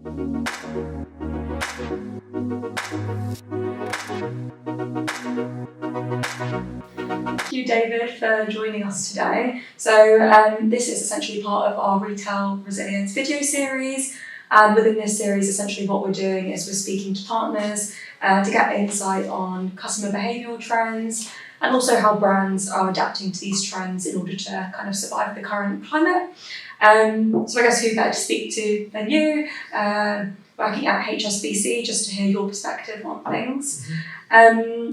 Thank you, David, for joining us today. So this is essentially part of our Retail Resilience video series. And within this series, essentially what we're doing is we're speaking to partners to get insight on customer behavioural trends and also how brands are adapting to these trends in order to kind of survive the current climate. So I guess who better to speak to than you, working at HSBC, just to hear your perspective on things.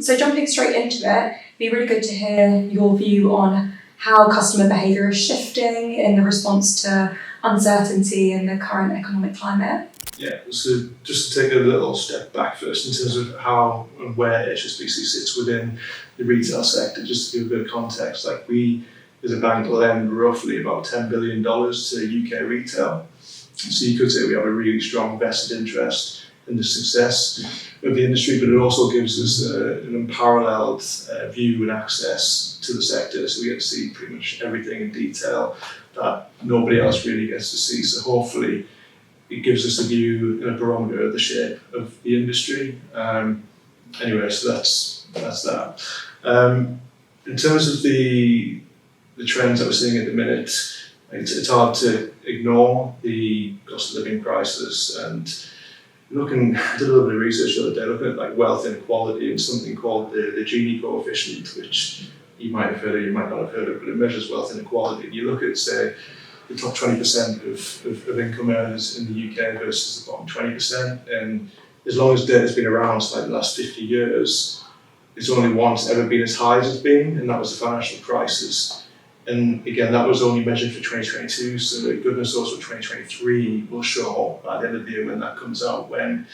So jumping straight into it, it'd be really good to hear your view on how customer behaviour is shifting in the response to uncertainty in the current economic climate. Yeah, so just to take a little step back first in terms of how and where HSBC sits within the retail sector, just to give a bit of context, like we as a bank lend roughly about $10 billion to UK retail. So you could say we have a really strong vested interest in the success of the industry, but it also gives us an unparalleled view and access to the sector. So we get to see pretty much everything in detail that nobody else really gets to see. So hopefully it gives us a view and a barometer of the shape of the industry. Anyway, so that's that. In terms of the trends that we're seeing at the minute, it's hard to ignore the cost of living crisis. And I did a little bit of research the other day, looking at like wealth inequality and something called the Gini coefficient, which you might have heard of, you might not have heard of, but it measures wealth inequality. And you look at, say, the top 20% of income earners in the UK versus the bottom 20%. And as long as data's been around, so like the last 50 years, it's only once ever been as high as it's been, and that was the financial crisis. And again, that was only measured for 2022, so goodness knows what 2023 will show by the end of the year when that comes out, when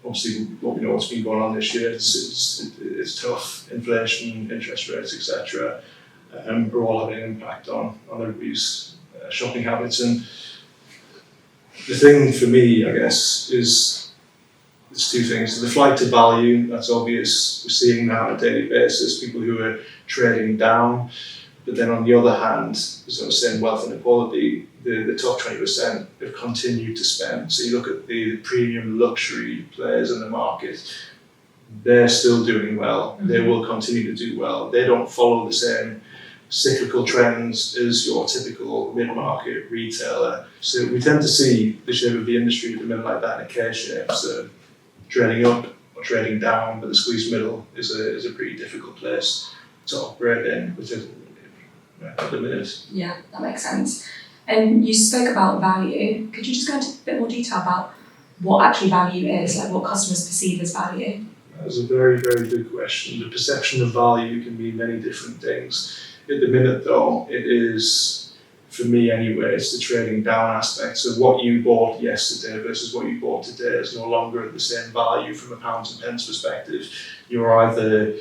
obviously what we know what's been going on this year, it's tough, inflation, interest rates, etc. Are all having an impact on everybody's shopping habits. And the thing for me, I guess, is there's two things. So the flight to value, that's obvious. We're seeing that on a daily basis, people who are trading down. But then on the other hand, as I was saying, wealth inequality, the top 20% have continued to spend. So you look at the premium luxury players in the market, they're still doing well. They will continue to do well. They don't follow the same cyclical trends as your typical mid-market retailer. So we tend to see the shape of the industry at the minute like that in a K-shape. So trading up or trading down, but the squeezed middle is a pretty difficult place to operate in, which is at the minute. Yeah, that makes sense. And you spoke about value. Could you just go into a bit more detail about what actually value is, like what customers perceive as value? That's a very, very good question. The perception of value can mean many different things. At the minute, though, it is, for me anyway, it's the trading down aspect. So what you bought yesterday versus what you bought today is no longer at the same value from a pounds and pence perspective. You're either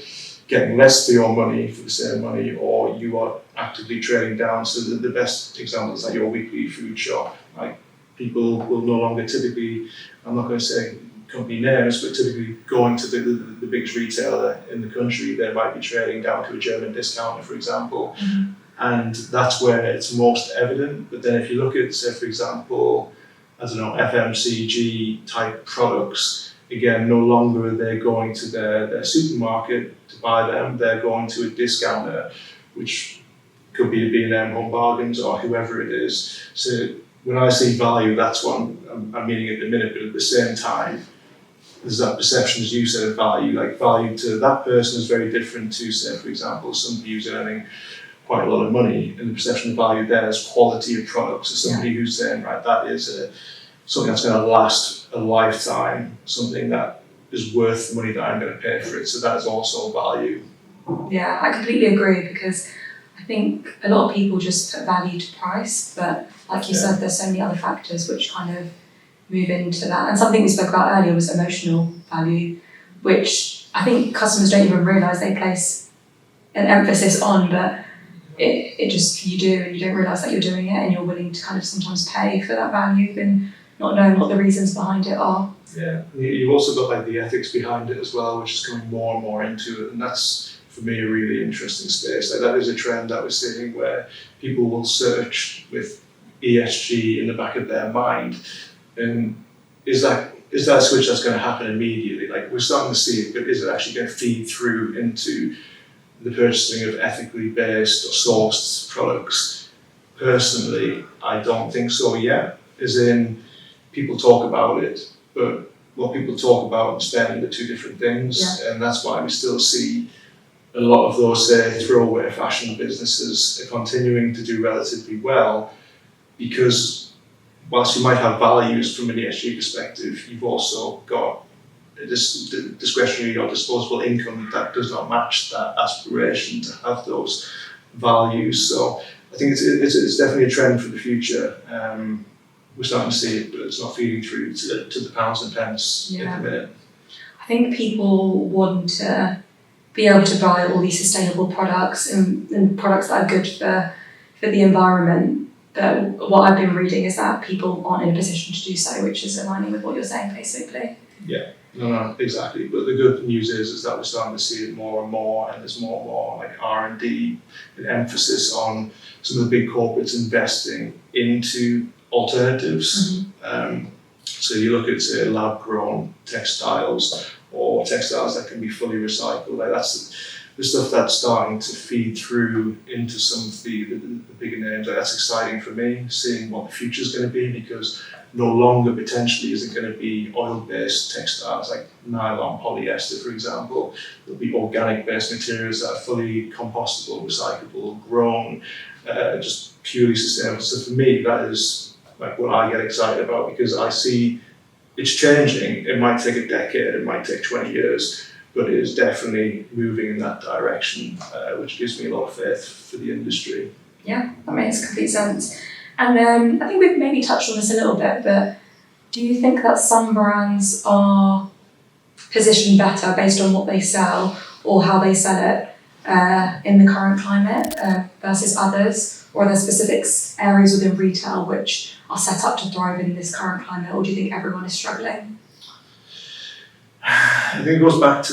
getting less for your money for the same money, or you are actively trading down. So the best example is like your weekly food shop. Like people will no longer typically, I'm not going to say company names, but typically going to the biggest retailer in the country, they might be trading down to a German discounter, for example. Mm-hmm. And that's where it's most evident. But then if you look at, say, for example, I don't know, FMCG type products, again, no longer are they going to their supermarket to buy them, they're going to a discounter, which could be a B&M, Home Bargains, or whoever it is. So when I see value, that's what I'm meaning at the minute, but at the same time, there's that perception, as you said, of value. Like value to that person is very different to, say, for example, somebody who's earning quite a lot of money, and the perception of value there is quality of products. So somebody who's saying, right, that is something that's going to last a lifetime, something that is worth the money that I'm going to pay for it. So that is also value. Yeah, I completely agree, because I think a lot of people just put value to price, but like you said, there's so many other factors which kind of move into that. And something we spoke about earlier was emotional value, which I think customers don't even realise they place an emphasis on, but it just, you do, and you don't realise that you're doing it, and you're willing to kind of sometimes pay for that value and not knowing what the reasons behind it are. Yeah, you've also got like the ethics behind it as well, which is coming more and more into it, and that's for me a really interesting space. Like that is a trend that we're seeing where people will search with ESG in the back of their mind, and is that a switch that's going to happen immediately? Like, we're starting to see it, but is it actually going to feed through into the purchasing of ethically based or sourced products? Personally, I don't think so yet. As in, people talk about it, but what people talk about and spend are two different things, and that's why we still see a lot of those, say, throwaway fashion businesses are continuing to do relatively well, because whilst you might have values from an ESG perspective, you've also got a discretionary or disposable income that does not match that aspiration to have those values. So I think it's definitely a trend for the future. We're starting to see it, but it's not feeding through to the pounds and pence at the minute. I think people want to be able to buy all these sustainable products and products that are good for the environment. But what I've been reading is that people aren't in a position to do so, which is aligning with what you're saying, basically. Yeah, no, exactly. But the good news is that we're starting to see it more and more, and there's more and more like R&D and emphasis on some of the big corporates investing into alternatives. So you look at, say, lab-grown textiles or textiles that can be fully recycled. Like, that's the stuff that's starting to feed through into some of the bigger names. Like, that's exciting for me, seeing what the future is going to be, because no longer potentially is it going to be oil-based textiles like nylon, polyester, for example. There'll be organic-based materials that are fully compostable, recyclable, grown, just purely sustainable. So for me, that is like what I get excited about, because I see it's changing. It might take a decade, it might take 20 years, but it is definitely moving in that direction, which gives me a lot of faith for the industry. Yeah, that makes complete sense. And I think we've maybe touched on this a little bit, but do you think that some brands are positioned better based on what they sell or how they sell it in the current climate versus others? Or are there specific areas within retail which are set up to thrive in this current climate, or do you think everyone is struggling? I think it goes back to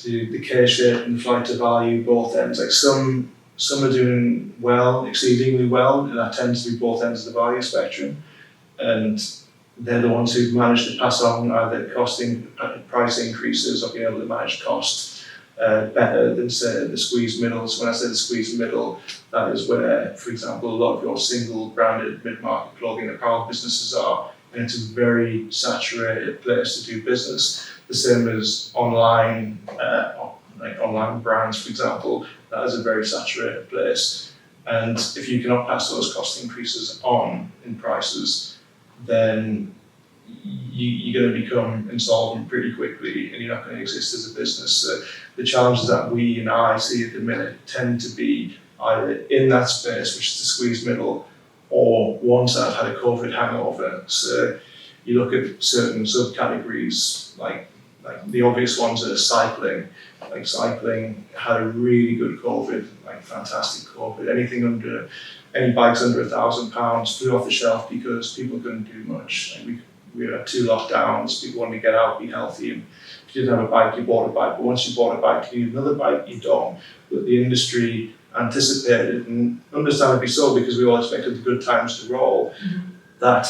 the K-shape and the flight to value, both ends. Like, some are doing well, exceedingly well, and that tends to be both ends of the value spectrum. And they're the ones who've managed to pass on either price increases or being able to manage cost better than, say, the squeeze middle. So when I say the squeeze middle, that is where, for example, a lot of your single branded mid-market clothing and apparel businesses are, and it's a very saturated place to do business. The same as online, like online brands, for example, that is a very saturated place. And if you cannot pass those cost increases on in prices, then you're going to become insolvent pretty quickly, and you're not going to exist as a business. So the challenges that we and I see at the minute tend to be either in that space, which is the squeeze middle, or ones that have had a COVID hangover. So you look at certain subcategories, like the obvious ones are cycling. Like, cycling had a really good COVID, like fantastic COVID. Any bikes under £1,000 flew off the shelf because people couldn't do much. Like, we had 2 lockdowns, people wanted to get out, be healthy, and if you didn't have a bike, you bought a bike. But once you bought a bike, you need another bike, you don't. But the industry anticipated, and understandably so, because we all expected the good times to roll, that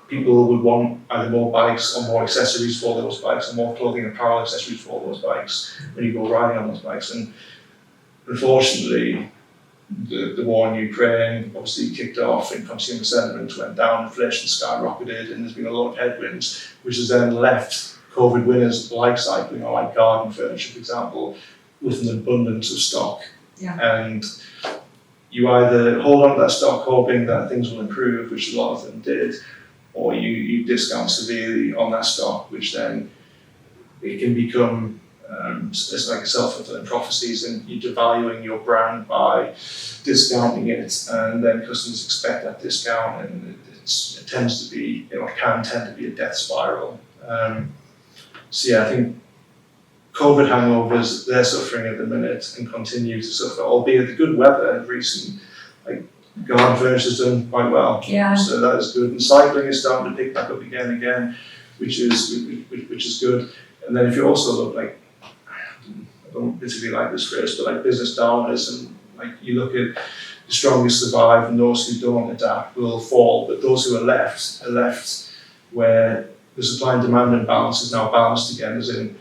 people would want either more bikes or more accessories for those bikes, or more clothing and apparel accessories for those bikes when you go riding on those bikes. And unfortunately, the war in Ukraine obviously kicked off, and consumer sentiment went down, inflation skyrocketed, and there's been a lot of headwinds, which has then left COVID winners like cycling or like garden furniture, for example, with an abundance of stock. And you either hold on to that stock hoping that things will improve, which a lot of them did, or you discount severely on that stock, which then it can become it's like a self-fulfilling prophecies, and you're devaluing your brand by discounting it, and then customers expect that discount, and it tends to be, can tend to be a death spiral. So yeah, I think COVID hangovers, they're suffering at the minute and continue to suffer, albeit the good weather recent, like garden furniture's done quite well. So that is good. And cycling is starting to pick back up again, which is good. And then if you also look, like, I don't particularly like this phrase, but like business Darwinism, like you look at the strongest survive and those who don't adapt will fall. But those who are left where the supply and demand imbalance is now balanced again, as in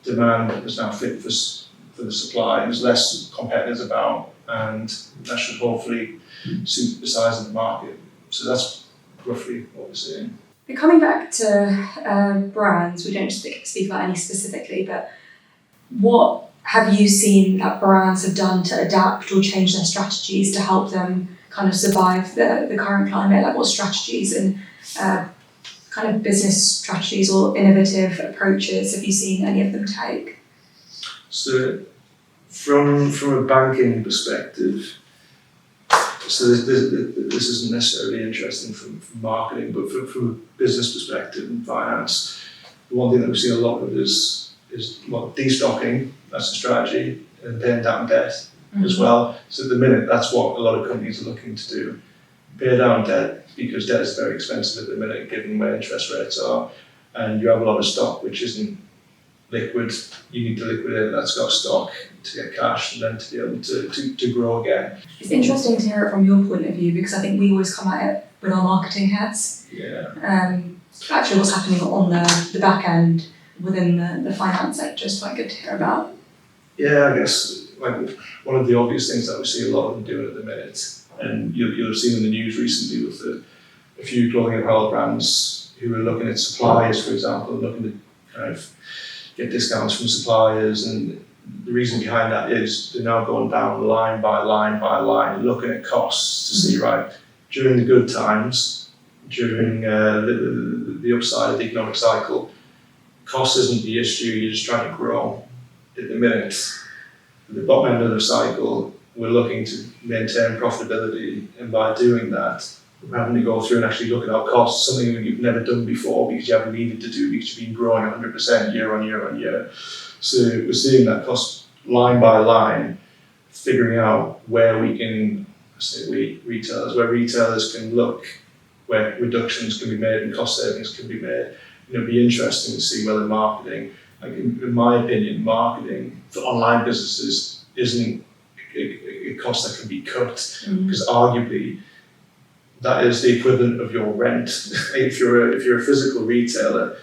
demand is now fit for the supply, and there's less competitors about, and that should hopefully suit the size of the market. So that's roughly what we're seeing. But coming back to brands, we don't speak about any specifically, but what have you seen that brands have done to adapt or change their strategies to help them kind of survive the current climate? Like what strategies and kind of business strategies or innovative approaches have you seen any of them take? So from a banking perspective, so this isn't necessarily interesting from marketing, but from a business perspective and finance, the one thing that we've seen a lot of is destocking, that's the strategy, and paying down debt as well. So at the minute, that's what a lot of companies are looking to do. Pay down debt, because debt is very expensive at the minute, given where interest rates are, and you have a lot of stock which isn't liquid. You need to liquidate that's got stock to get cash and then to be able to grow again. It's interesting to hear it from your point of view, because I think we always come at it with our marketing hats. Yeah. Actually, what's happening on the back end within the finance sector is quite good to hear about. Yeah, I guess like one of the obvious things that we see a lot of them doing at the minute, and you'll have seen in the news recently with a few clothing apparel brands who are looking at suppliers, for example, looking to kind of get discounts from suppliers, and the reason behind that is they're now going down line by line by line, looking at costs to see, right, during the good times, during the upside of the economic cycle, cost isn't the issue, you're just trying to grow. At the minute, at the bottom end of the cycle, we're looking to maintain profitability, and by doing that, we're having to go through and actually look at our costs, something that you've never done before because you haven't needed to do because you've been growing 100% year on year on year. So we're seeing that cost line by line, figuring out where we can, where retailers can look, where reductions can be made and cost savings can be made. It'll be interesting to see whether marketing, like in my opinion, marketing for online businesses isn't a cost that can be cut, because arguably that is the equivalent of your rent. If you're a physical retailer,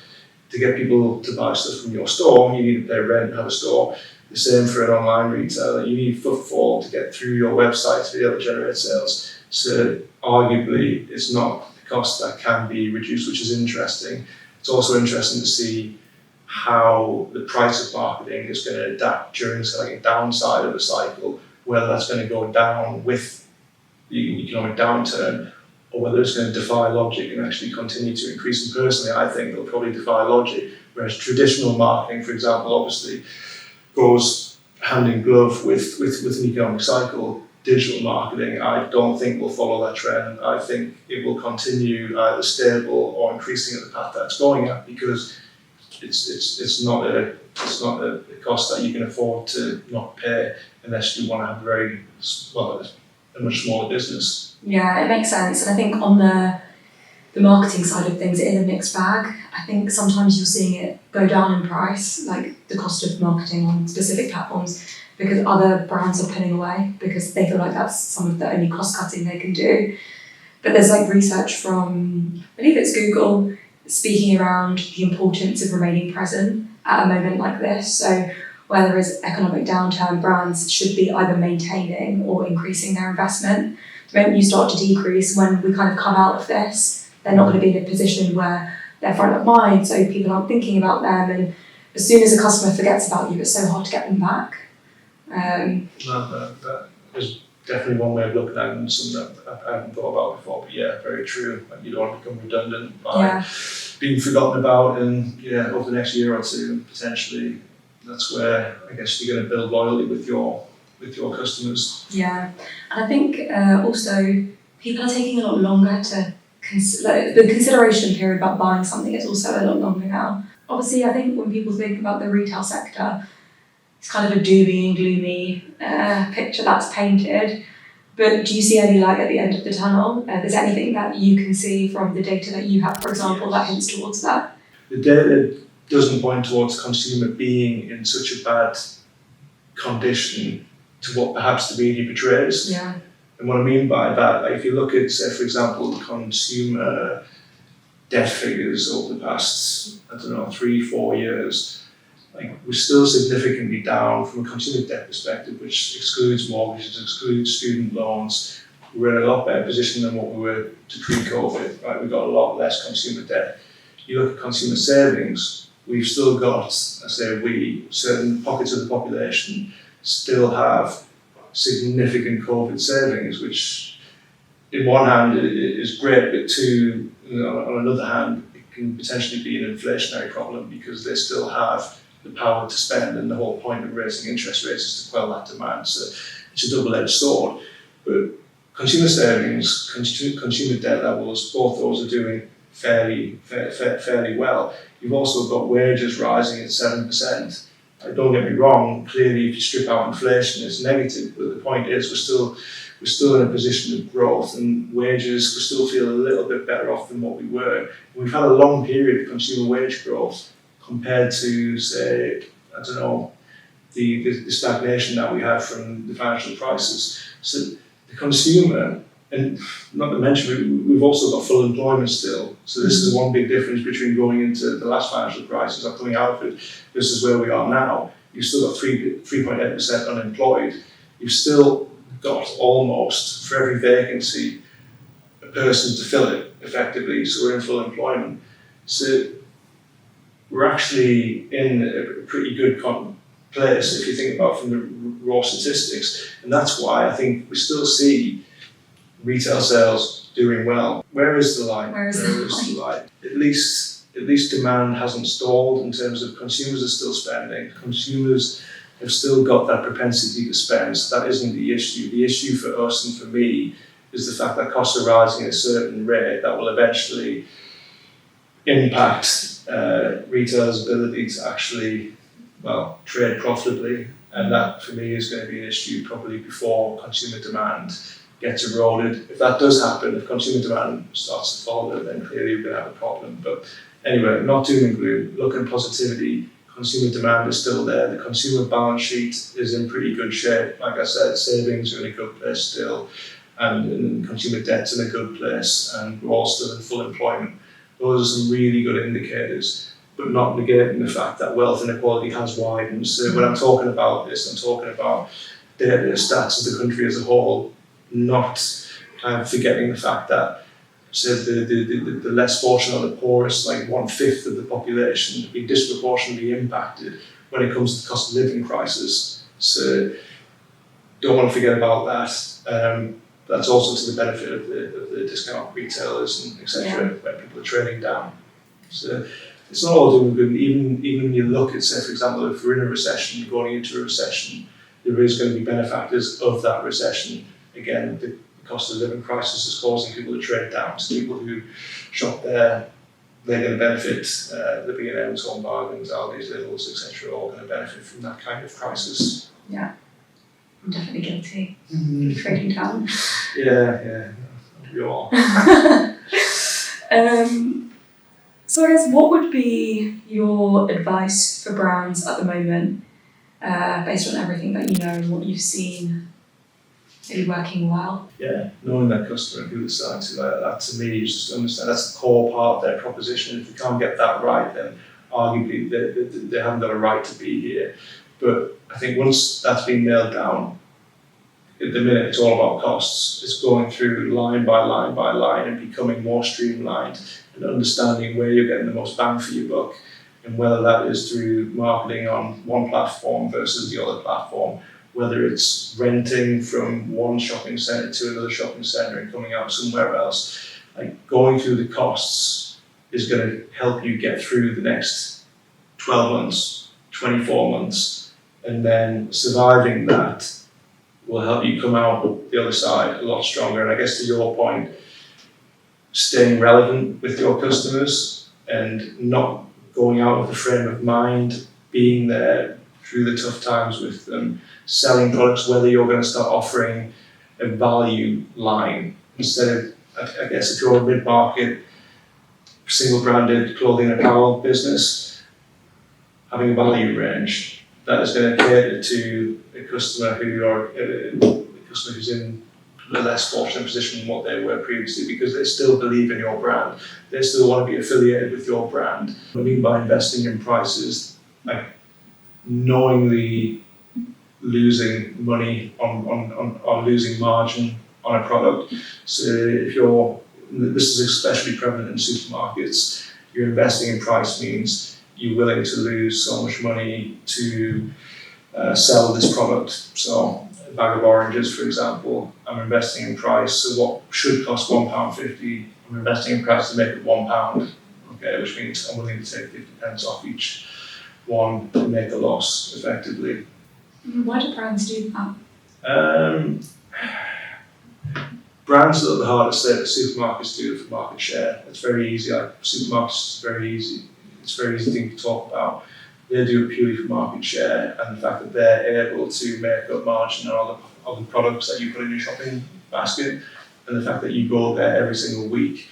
to get people to buy stuff from your store, you need to pay rent and have a store. The same for an online retailer. You need footfall to get through your website to be able to generate sales. So arguably, it's not a cost that can be reduced, which is interesting. It's also interesting to see how the price of marketing is going to adapt during a downside of a cycle, whether that's going to go down with the economic downturn, or whether it's going to defy logic and actually continue to increase. And personally, I think it'll probably defy logic, whereas traditional marketing, for example, obviously goes hand in glove with an economic cycle. Digital marketing, I don't think will follow that trend. I think it will continue either stable or increasing at the path that it's going at, because it's not a cost that you can afford to not pay unless you want to have a much smaller business. Yeah, it makes sense. And I think on the marketing side of things, it is a mixed bag. I think sometimes you're seeing it go down in price, like the cost of marketing on specific platforms, because other brands are pulling away because they feel like that's some of the only cost cutting they can do. But there's research from, I believe it's Google, speaking around the importance of remaining present at a moment like this. So where there is economic downturn, brands should be either maintaining or increasing their investment. The moment you start to decrease, when we kind of come out of this, they're not going to be in a position where they're front of mind, so people aren't thinking about them, and as soon as a customer forgets about you, it's so hard to get them back. That is definitely one way of looking at it, and something that I haven't thought about before, but yeah, very true. You don't want to become redundant by being forgotten about, and over the next year or two, potentially, that's where I guess you're going to build loyalty with your customers. Yeah, and I think also people are taking a lot longer to the consideration period about buying something is also a lot longer now. Obviously, I think when people think about the retail sector, it's kind of a doomy and gloomy picture that's painted. But do you see any light at the end of the tunnel? Is there anything that you can see from the data that you have, for example, that hints towards that? The data doesn't point towards consumer being in such a bad condition to what perhaps the media portrays. Yeah. And what I mean by that, like if you look at, say, for example, consumer debt figures over the past, 3-4 years, like we're still significantly down from a consumer debt perspective, which excludes mortgages, excludes student loans. We're in a lot better position than what we were to pre-COVID, right? We've got a lot less consumer debt. You look at consumer savings, we've still got, certain pockets of the population still have significant COVID savings, which in one hand is great, but two, on another hand, it can potentially be an inflationary problem because they still have the power to spend, and the whole point of raising interest rates is to quell that demand. So it's a double-edged sword. But consumer savings, consumer debt levels, both those are doing fairly well. You've also got wages rising at 7%. Don't get me wrong, clearly if you strip out inflation it's negative, but the point is we're still in a position of growth, and wages, we still feel a little bit better off than what we were. We've had a long period of consumer wage growth compared to, say, the stagnation that we had from the financial crisis. So the consumer, and not to mention, we've also got full employment still. So this is one big difference between going into the last financial crisis or coming out of it versus where we are now. You've still got 3.8% unemployed. You've still got almost, for every vacancy, a person to fill it effectively. So we're in full employment. So we're actually in a pretty good place if you think about from the raw statistics. And that's why I think we still see retail sales doing well. Where is the line? Where is the line? At least demand hasn't stalled in terms of consumers are still spending. Consumers have still got that propensity to spend. So that isn't the issue. The issue for us and for me is the fact that costs are rising at a certain rate that will eventually impact retailers' ability to actually, trade profitably. And that for me is going to be an issue probably before consumer demand gets eroded. If that does happen, if consumer demand starts to fall, then clearly we're going to have a problem. But anyway, not doom and gloom, look at positivity. Consumer demand is still there. The consumer balance sheet is in pretty good shape. Like I said, savings are in a good place still, and consumer debt's in a good place, and we're all still in full employment. Those are some really good indicators, but not negating the fact that wealth inequality has widened. So when I'm talking about this, I'm talking about data stats of the country as a whole, not forgetting the fact that the less fortunate or the poorest, like 1/5 of the population, have been disproportionately impacted when it comes to the cost of living crisis. So don't want to forget about that. That's also to the benefit of the discount retailers and etc. When people are trading down. So it's not all doing good. Even when you look at, say, for example, if we're in a recession, going into a recession, there is going to be benefactors of that recession. Again, the cost of living crisis is causing people to trade down. So people who shop there, they're going to benefit. The B&M's, Home Bargains, Aldi's, Lidl's, etc. are all going to benefit from that kind of crisis. Yeah, I'm definitely guilty of trading down. Yeah, we all. So I guess what would be your advice for brands at the moment, based on everything that you know and what you've seen maybe working well? Yeah, knowing that customer and who they're selling to, that to me is just understand that's the core part of their proposition. If you can't get that right, then arguably they haven't got a right to be here. But I think once that's been nailed down, at the minute it's all about costs. It's going through line by line by line and becoming more streamlined and understanding where you're getting the most bang for your buck, and whether that is through marketing on one platform versus the other platform, whether it's renting from one shopping centre to another shopping centre and coming out somewhere else. Like going through the costs is going to help you get through the next 12 months, 24 months, and then surviving that will help you come out the other side a lot stronger. And I guess to your point, staying relevant with your customers and not going out of the frame of mind, being there through the tough times with them, selling products, whether you're going to start offering a value line instead of, I guess if you're a mid-market, single branded clothing and apparel business, having a value range that is going to cater to a customer who's in in a less fortunate position than what they were previously because they still believe in your brand. They still want to be affiliated with your brand. What I mean by investing in prices, like knowingly losing money on losing margin on a product. So if this is especially prevalent in supermarkets, you're investing in price means you're willing to lose so much money to sell this product. So a bag of oranges, for example, I'm investing in price. So what should cost £1.50, I'm investing in price to make it £1. Okay, which means I'm willing to take 50 pence off each one to make a loss effectively. Why do brands do that? Brands are at the heart of supermarkets do it for market share. It's very easy. Supermarkets is very easy. It's a very easy thing to talk about. They do it purely for market share and the fact that they're able to make up margin on all the products that you put in your shopping basket, and the fact that you go there every single week.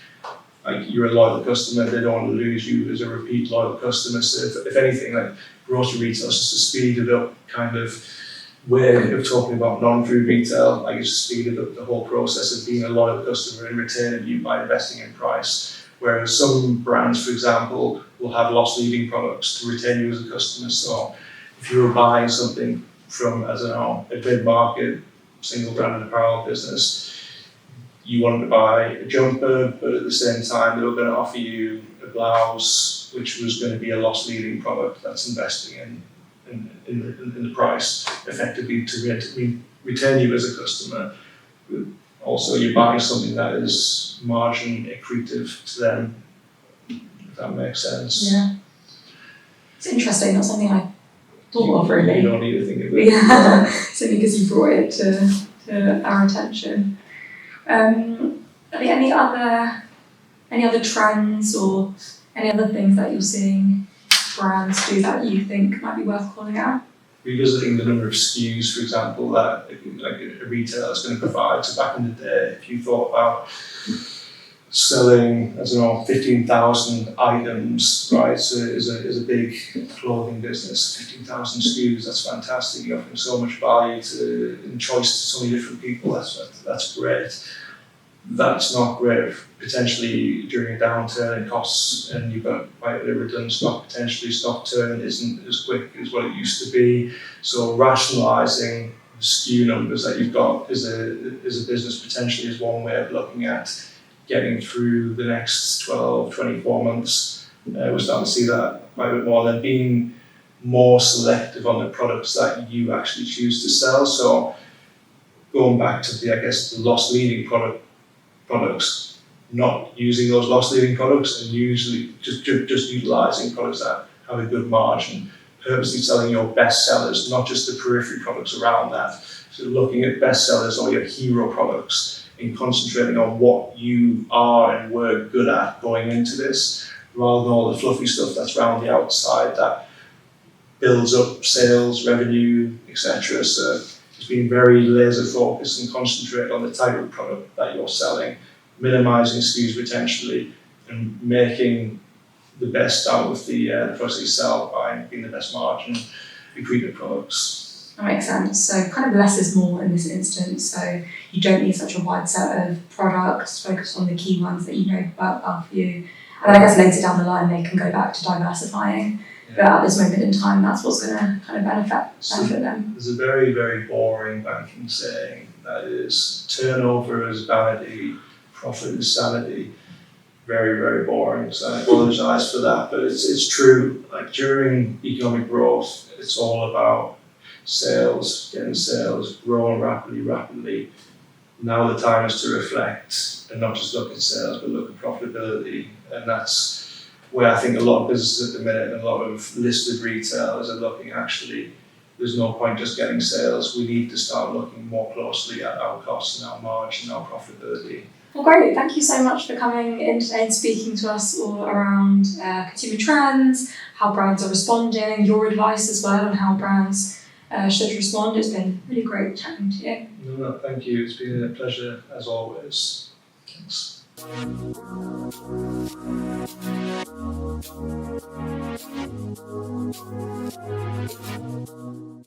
Like you're a loyal customer, they don't want to lose you as a repeat loyal customer. So if anything, like grocery retail is just a speeded up kind of way of talking about non-food retail. Like it's speeded up the whole process of being a loyal customer and retaining you by investing in price. Whereas some brands, for example, will have loss-leading products to retain you as a customer. So if you were buying something from, I don't know, a mid-market single branded apparel business, you wanted to buy a jumper, but at the same time they were going to offer you a blouse, which was going to be a loss-leading product. That's investing in the price effectively to retain you as a customer. Also, you're buying something that is margin accretive to them, if that makes sense. Yeah. It's interesting, not something I thought of really. You don't need to think of it. Yeah, simply because you brought it to our attention. Are there any other trends or any other things that you're seeing brands do that you think might be worth calling out? Revisiting the number of SKUs, for example, that like a retailer is going to provide. So back in the day, if you thought about selling, I don't know, 15,000 items, right? So is a big clothing business, 15,000 SKUs. That's fantastic. You're offering so much value and choice to so many different people. That's great. That's not great potentially during a downturn in costs, and you've got quite a bit of redundant stock. Potentially stock turn isn't as quick as what it used to be. So rationalising the SKU numbers that you've got is a business potentially is one way of looking at getting through the next 12, 24 months. We're starting to see that quite a bit more, than being more selective on the products that you actually choose to sell. So going back to the loss-leading products, not using those loss-leading products and usually just utilising products that have a good margin, purposely selling your best sellers, not just the periphery products around that. So looking at best sellers or your hero products and concentrating on what you are and were good at going into this, rather than all the fluffy stuff that's around the outside that builds up sales, revenue, etc. So just being very laser focused and concentrate on the type of product that you're selling, minimising SKUs potentially, and making the best out of the products you sell by being the best margin accretive products. That makes sense. So kind of less is more in this instance. So you don't need such a wide set of products. Focus on the key ones that you know work well for you. And I guess later down the line they can go back to diversifying. Yeah. But at this moment in time, that's what's going to kind of benefit them. There's a very, very boring banking saying that is, turnover is vanity, profit is sanity. Very, very boring. So I apologise for that, but it's true. Like during economic growth, it's all about sales, getting sales, growing rapidly. Now the time is to reflect and not just look at sales, but look at profitability. And that's where I think a lot of businesses at the minute and a lot of listed retailers are looking. Actually, there's no point just getting sales. We need to start looking more closely at our costs and our margin, our profitability. Well, great. Thank you so much for coming in today and speaking to us all around consumer trends, how brands are responding, your advice as well on how brands should respond. It's been really great chatting to you. No, thank you. It's been a pleasure as always. Thanks.